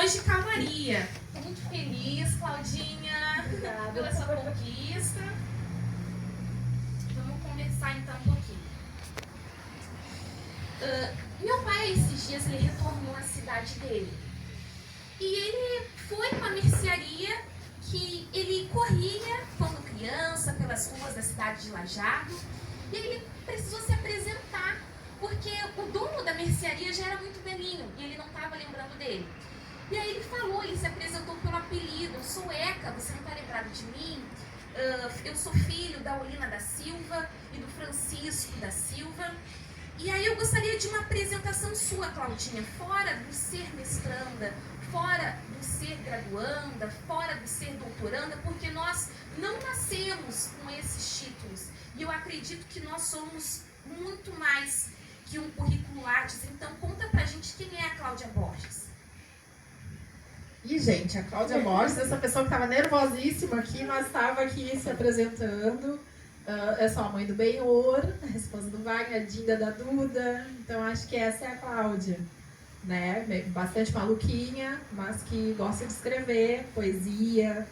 voz de calmaria. Estou muito feliz, Claudinha, pela sua conquista. Vamos conversar então um pouquinho. Meu pai, esses dias, ele retornou à cidade dele. E ele foi para uma mercearia que ele corria, quando criança, pelas ruas da cidade de Lajeado. E ele precisou se apresentar, porque o dono da mercearia já era muito velhinho e ele não estava lembrando dele. E aí ele falou, ele se apresentou pelo apelido: eu sou Eca, você não está lembrado de mim? Eu sou filho da Olina da Silva e do Francisco da Silva. E aí eu gostaria de uma apresentação sua, Claudinha, fora do ser mestranda, fora do ser graduanda, fora do ser doutoranda, porque nós não nascemos com esses títulos. E eu acredito que nós somos muito mais que um currículo Lattes. Então conta pra gente quem é a Cláudia Borges. E, gente, a Cláudia Borges, essa pessoa que estava nervosíssima aqui, nós estava aqui se apresentando. Eu sou a mãe do Benhor, a esposa do Wagner, a Dinda da Duda. Então, acho que essa é a Cláudia, né? Bastante maluquinha, mas que gosta de escrever poesia,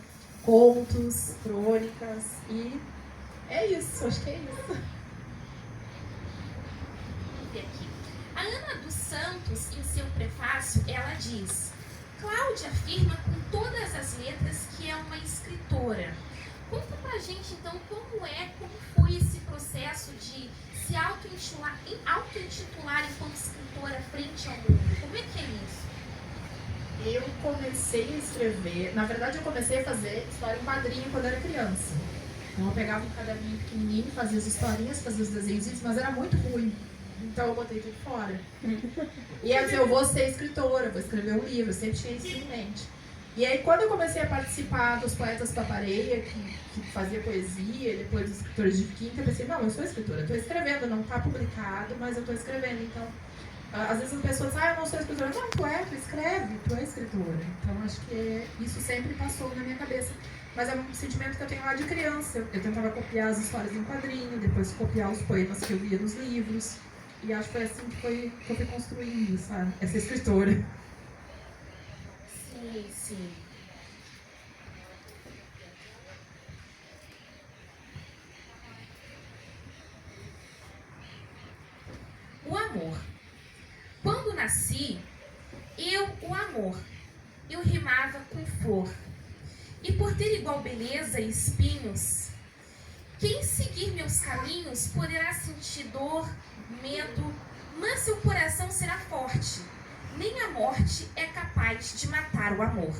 contos, crônicas. E é isso, acho que é isso. Vamos ver aqui. A Ana dos Santos, em seu prefácio, ela diz: Cláudia afirma com todas as letras que é uma escritora. Conta pra gente, então, como foi esse processo de se auto-intitular enquanto escritora frente ao mundo? Como é que é isso? Eu comecei a escrever, na verdade eu comecei a fazer história em quadrinho quando era criança. Então eu pegava um caderninho pequenininho, fazia as historinhas, fazia os desenhos, mas era muito ruim. Então eu botei tudo fora. E aí eu vou ser escritora, vou escrever um livro, eu sempre tinha isso em mente. E aí quando eu comecei a participar dos Poetas Papareia, que fazia poesia, e depois dos Escritores de Quinta, eu pensei, não, eu sou escritora, eu estou escrevendo, não está publicado, mas eu estou escrevendo. Então, às vezes as pessoas dizem, eu não sou escritora. Não, tu escreve, tu é escritora. Então acho que isso sempre passou na minha cabeça. Mas é um sentimento que eu tenho lá de criança. Eu tentava copiar as histórias em quadrinho, depois copiar os poemas que eu via nos livros. E acho que foi assim que eu fui construindo, sabe? Essa escritora. Sim, sim. O amor. Quando nasci, o amor, eu rimava com flor. E por ter igual beleza e espinhos, quem seguir meus caminhos poderá sentir dor, medo, mas seu coração será forte. Nem a morte é capaz de matar o amor.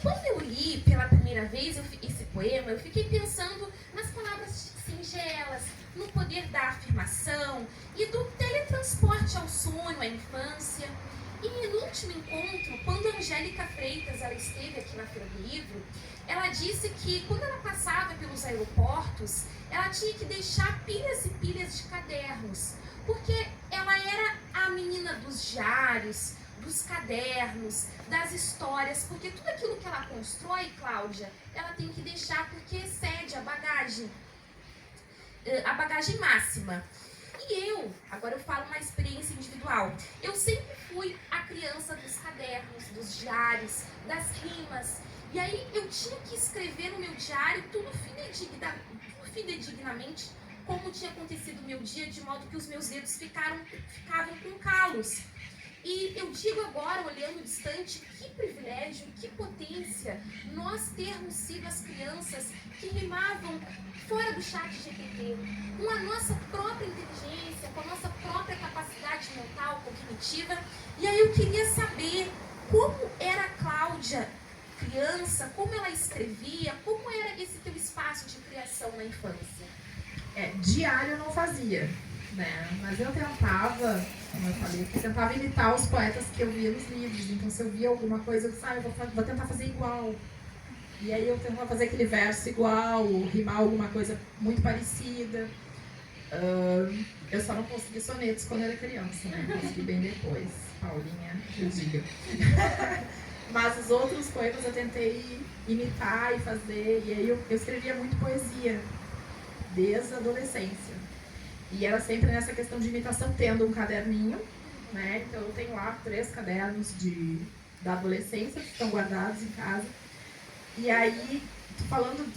Quando eu li pela primeira vez esse poema, eu fiquei pensando nas palavras singelas, no poder da afirmação e do teletransporte ao sonho, à infância. E no último encontro, quando a Angélica Freitas ela esteve aqui na Feira do Livro, ela disse que quando ela passava pelos aeroportos, ela tinha que deixar pilhas e pilhas de cadernos, porque ela era a menina dos diários, dos cadernos, das histórias, porque tudo aquilo que ela constrói, Cláudia, ela tem que deixar porque excede a bagagem máxima. E agora eu falo uma experiência individual, eu sempre fui a criança dos cadernos, dos diários, das rimas, e aí eu tinha que escrever no meu diário tudo fidedignamente como tinha acontecido o meu dia, de modo que os meus dedos ficavam com calos. E eu digo agora, olhando distante, que privilégio, que potência nós termos sido as crianças que rimavam fora do chat GPT, com a nossa própria inteligência, com a nossa própria capacidade mental, cognitiva. E aí eu queria saber como era a Cláudia criança, como ela escrevia, como era esse teu espaço de criação na infância? Diário eu não fazia, né? Mas eu tentava, como eu falei, eu tentava imitar os poetas que eu via nos livros. Então, se eu via alguma coisa, eu disse, eu vou tentar fazer igual. E aí eu tentava fazer aquele verso igual, rimar alguma coisa muito parecida. Eu só não consegui sonetos quando era criança, né? Consegui bem depois, Paulinha, que eu diga. Mas os outros poemas eu tentei imitar e fazer, e aí eu escrevia muito poesia, desde a adolescência. E era sempre nessa questão de imitação, tendo um caderninho, né? Então eu tenho lá 3 cadernos da adolescência que estão guardados em casa. E aí, falando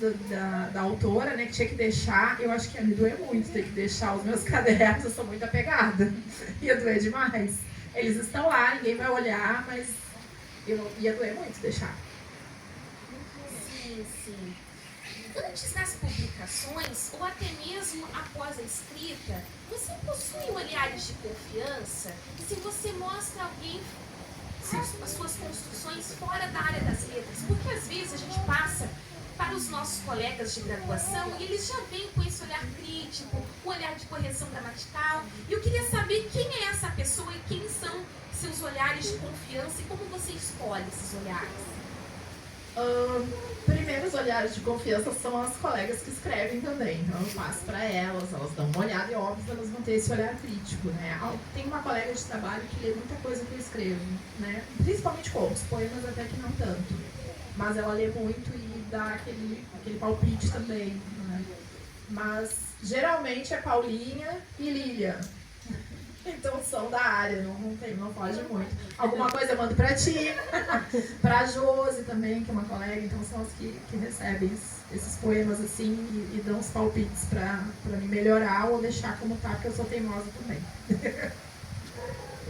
da autora, né, que tinha que deixar, eu acho que ia me doer muito ter que deixar os meus cadernos, eu sou muito apegada, ia doer demais. Eles estão lá, ninguém vai olhar, mas ia doer muito deixar. Sim, sim. Antes das publicações, ou até mesmo após a escrita, você possui olhares de confiança? E se você mostra a alguém as suas construções fora da área das letras? Porque às vezes a gente passa para os nossos colegas de graduação e eles já vêm com esse olhar crítico, o olhar de correção gramatical. E eu queria saber quem é essa pessoa e quem são seus olhares de confiança e como você escolhe esses olhares. Primeiro, os olhares de confiança são as colegas que escrevem também. Então eu passo para elas dão uma olhada e óbvio elas vão ter esse olhar crítico, né? Tem uma colega de trabalho que lê muita coisa que eu escrevo, né? Principalmente contos, poemas até que não tanto. Mas ela lê muito e dá aquele palpite também, né? Mas geralmente é Paulinha e Lília. Então são da área, não foge muito. Alguma coisa eu mando pra ti, pra Josi também, que é uma colega, então são as que recebem esses poemas assim e dão os palpites pra me melhorar ou deixar como tá, porque eu sou teimosa também.